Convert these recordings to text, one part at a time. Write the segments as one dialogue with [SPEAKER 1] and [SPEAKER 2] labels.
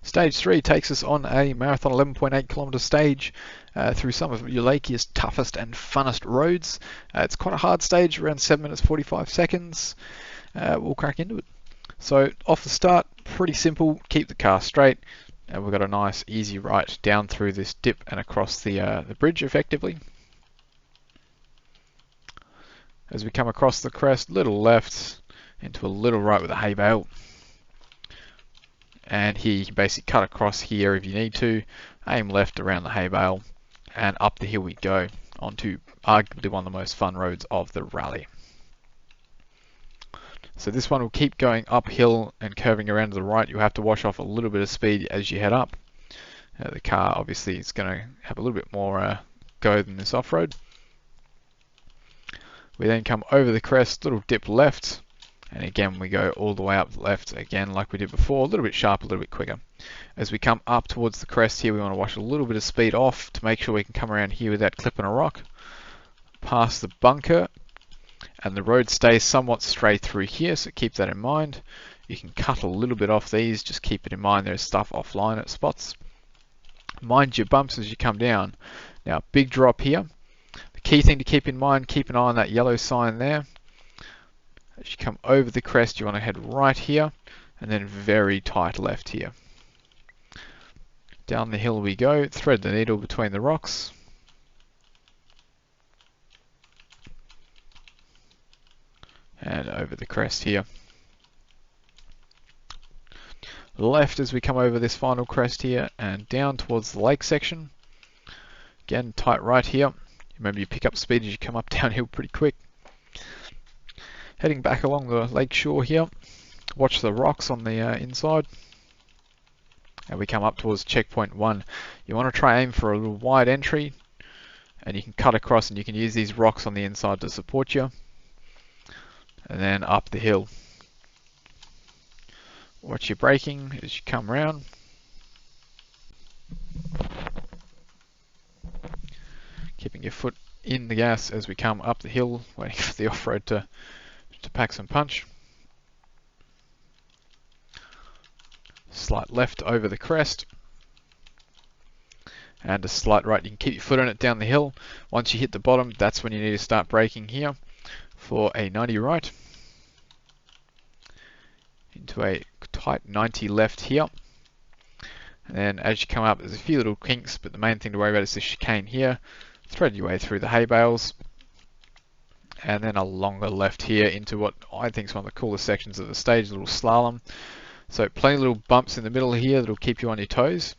[SPEAKER 1] Stage 3 takes us on a marathon 11.8 kilometre stage through some of Yulakia's toughest and funnest roads. It's quite a hard stage, around 7 minutes 45 seconds. We'll crack into it. So off the start, pretty simple, keep the car straight, and we've got a nice easy right down through this dip and across the bridge effectively. As we come across the crest, little left into a little right with a hay bale. And here you can basically cut across here if you need to, aim left around the hay bale, and up the hill we go onto arguably one of the most fun roads of the rally. So this one will keep going uphill and curving around to the right. You'll have to wash off a little bit of speed as you head up. The car obviously is going to have a little bit more go than this off-road. We then come over the crest, little dip left. And again, we go all the way up left again, like we did before, a little bit sharper, a little bit quicker. As we come up towards the crest here, we want to wash a little bit of speed off to make sure we can come around here without clipping a rock. Past the bunker, and the road stays somewhat straight through here, so keep that in mind. You can cut a little bit off these, just keep it in mind there's stuff offline at spots. Mind your bumps as you come down. Now, big drop here. The key thing to keep in mind, keep an eye on that yellow sign there. As you come over the crest, you want to head right here, and then very tight left here. Down the hill we go, thread the needle between the rocks. And over the crest here. Left as we come over this final crest here, and down towards the lake section. Again, tight right here. Remember, you pick up speed as you come up downhill pretty quick. Heading back along the lake shore here, watch the rocks on the inside, and we come up towards checkpoint 1. You want to try aim for a little wide entry, and you can cut across and you can use these rocks on the inside to support you, and then up the hill. Watch your braking as you come round. Keeping your foot in the gas as we come up the hill, waiting for the off-road to pack some punch. Slight left over the crest, and a slight right. You can keep your foot on it down the hill. Once you hit the bottom, that's when you need to start braking here for a 90 right into a tight 90 left here. And then as you come up, there's a few little kinks, but the main thing to worry about is the chicane here. Thread your way through the hay bales, and then a longer left here into what I think is one of the coolest sections of the stage, a little slalom. So plenty of little bumps in the middle here that'll keep you on your toes,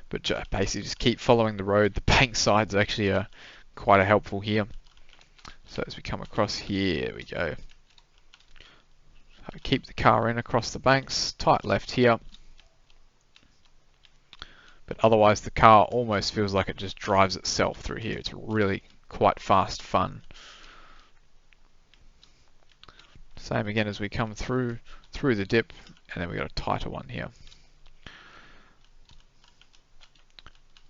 [SPEAKER 1] but basically just keep following the road. The bank sides actually are quite helpful here. So as we come across here we go. Keep the car in across the banks, tight left here. But otherwise the car almost feels like it just drives itself through here. It's really quite fast fun. Same again as we come through the dip, and then we got a tighter one here.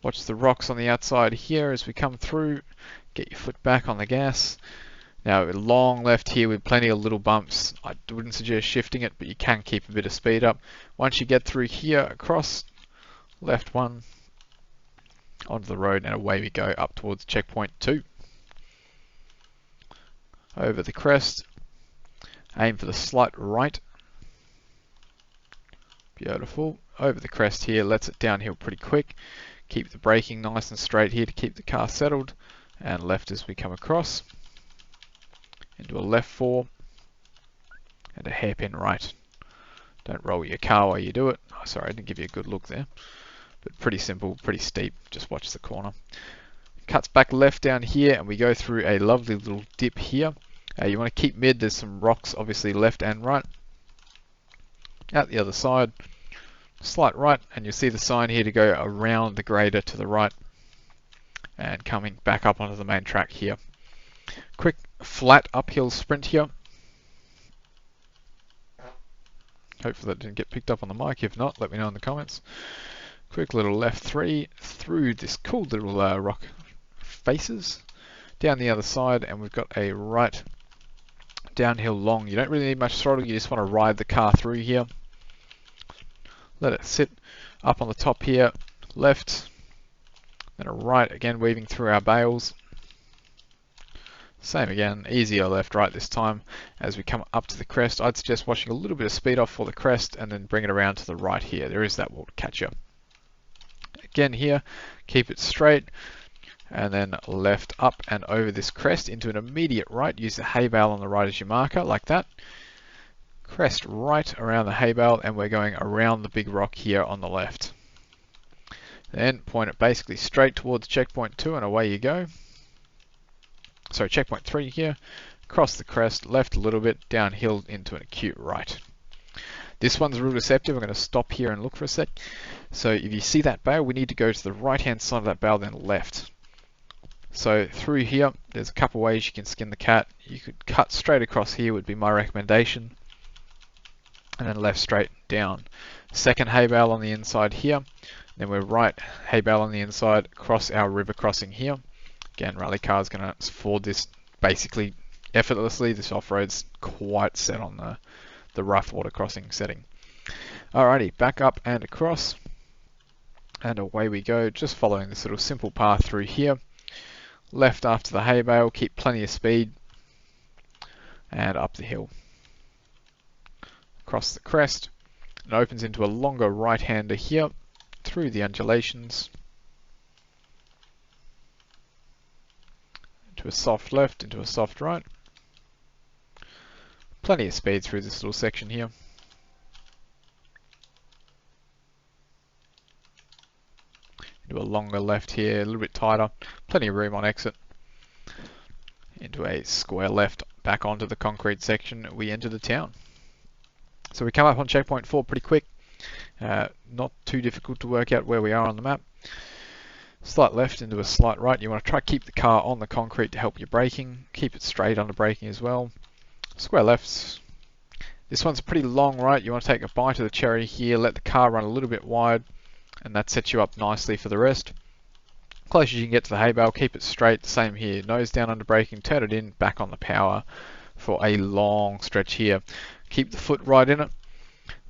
[SPEAKER 1] Watch the rocks on the outside here as we come through. Get your foot back on the gas. Now long left here with plenty of little bumps. I wouldn't suggest shifting it, but you can keep a bit of speed up. Once you get through here, across, left one, onto the road, and away we go up towards checkpoint 2. Over the crest. Aim for the slight right. Beautiful. Over the crest here, lets it downhill pretty quick. Keep the braking nice and straight here to keep the car settled. And left as we come across. Into a left 4. And a hairpin right. Don't roll your car while you do it. Oh, sorry, I didn't give you a good look there. But pretty simple, pretty steep. Just watch the corner. Cuts back left down here, and we go through a lovely little dip here. You want to keep mid. There's some rocks obviously left and right. Out the other side, slight right, and you'll see the sign here to go around the grader to the right and coming back up onto the main track here. Quick flat uphill sprint here. Hopefully that didn't get picked up on the mic. If not, let me know in the comments. Quick little left 3 through this cool little rock faces down the other side, and we've got a right downhill long. You don't really need much throttle, you just want to ride the car through here. let it sit up on the top here, left, then a right, again weaving through our bales. Same again, easier left, right this time. As we come up to the crest, I'd suggest watching a little bit of speed off for the crest and then bring it around to the right here. There is that wall to catch you. Again here, keep it straight, and then left up and over this crest into an immediate right. Use the hay bale on the right as your marker, like that. Crest right around the hay bale, and we're going around the big rock here on the left. Then point it basically straight towards checkpoint 2 and away you go. So checkpoint 3 here, cross the crest, left a little bit, downhill into an acute right. This one's real deceptive. I'm going to stop here and look for a sec. So if you see that bale, we need to go to the right hand side of that bale, then left. So through here, there's a couple ways you can skin the cat. You could cut straight across here would be my recommendation, and then left straight down. Second hay bale on the inside here, then we're right hay bale on the inside, across our river crossing here. Again, rally car is going to afford this basically effortlessly. This off-road's quite set on the rough water crossing setting. Alrighty, back up and across, and away we go, just following this little simple path through here. Left after the hay bale, keep plenty of speed, and up the hill. Across the crest, it opens into a longer right-hander here, through the undulations, into a soft left, into a soft right. Plenty of speed through this little section here. Into a longer left here, a little bit tighter, plenty of room on exit. Into a square left, back onto the concrete section, we enter the town. So we come up on checkpoint 4 pretty quick, not too difficult to work out where we are on the map. Slight left into a slight right. You want to try to keep the car on the concrete to help your braking, keep it straight under braking as well. Square lefts. This one's a pretty long right. You want to take a bite of the cherry here, let the car run a little bit wide, and that sets you up nicely for the rest. Close as you can get to the hay bale, keep it straight. Same here, nose down under braking, turn it in, back on the power for a long stretch here. Keep the foot right in it.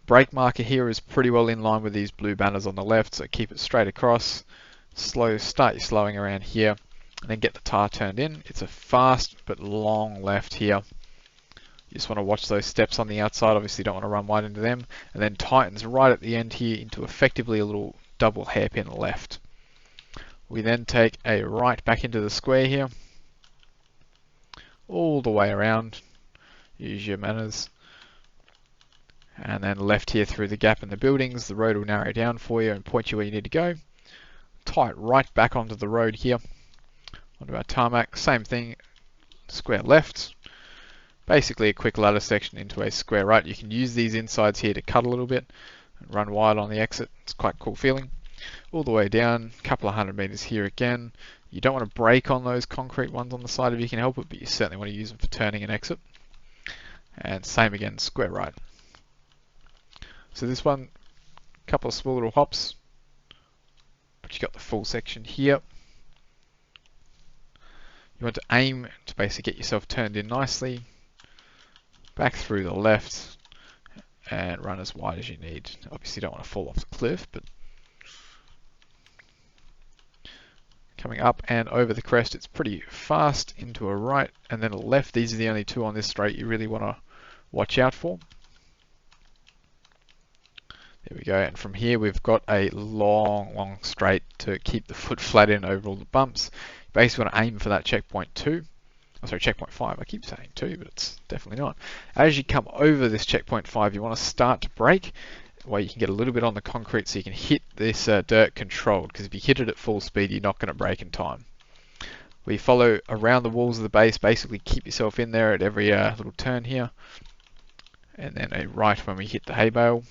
[SPEAKER 1] Brake marker here is pretty well in line with these blue banners on the left, so keep it straight across. Start your slowing around here, and then get the tire turned in. It's a fast but long left here. You just want to watch those steps on the outside. Obviously, you don't want to run wide into them. And then tightens right at the end here into effectively a little double hairpin left. We then take a right back into the square here, all the way around. Use your manners. And then left here through the gap in the buildings. The road will narrow down for you and point you where you need to go. Tight right back onto the road here, onto our tarmac. Same thing, square left. Basically a quick ladder section into a square right. You can use these insides here to cut a little bit and run wide on the exit. It's quite a cool feeling. All the way down, a couple of 100 meters here again. You don't want to brake on those concrete ones on the side if you can help it, but you certainly want to use them for turning and exit. And same again, square right. So this one, a couple of small little hops, but you got the full section here. You want to aim to basically get yourself turned in nicely. Back through the left and run as wide as you need. Obviously you don't want to fall off the cliff, but coming up and over the crest, it's pretty fast into a right and then a left. These are the only two on this straight you really want to watch out for. There we go, and from here we've got a long straight to keep the foot flat in over all the bumps. You basically want to aim for that checkpoint 2. Oh, sorry, checkpoint 5. I keep saying 2, but it's definitely not. As you come over this checkpoint 5, you want to start to brake, where you can get a little bit on the concrete so you can hit this dirt controlled, because if you hit it at full speed, you're not going to brake in time. We follow around the walls of the base, basically keep yourself in there at every little turn here, and then a right when we hit the hay bale.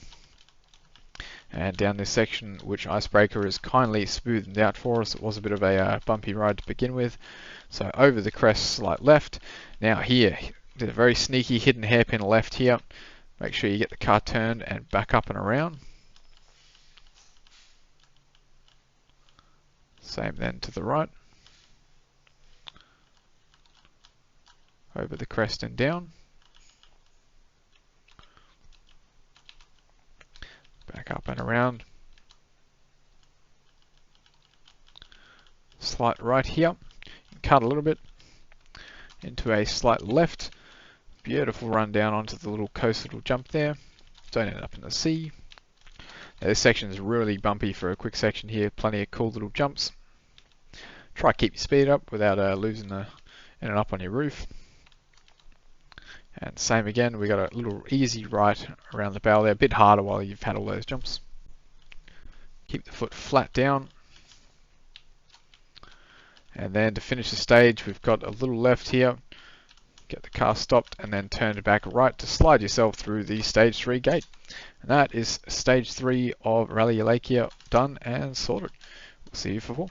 [SPEAKER 1] And down this section, which Icebreaker has kindly smoothed out for us. It was a bit of a bumpy ride to begin with. So over the crest, slight left. Now here, there's a very sneaky hidden hairpin left here. Make sure you get the car turned and back up and around. Same then to the right. Over the crest and down. Back up up and around. Slight right here, cut a little bit into a slight left. Beautiful run down onto the little coastal jump there. Don't end up in the sea. Now, this section is really bumpy for a quick section here. Plenty of cool little jumps. Try to keep your speed up without losing the in and up on your roof. And same again, we got a little easy right around the bow there. A bit harder while you've had all those jumps. Keep the foot flat down. And then to finish the stage, we've got a little left here. Get the car stopped and then turn it back right to slide yourself through the stage 3 gate. And that is stage 3 of Rally Yulakia done and sorted. We'll see you for 4.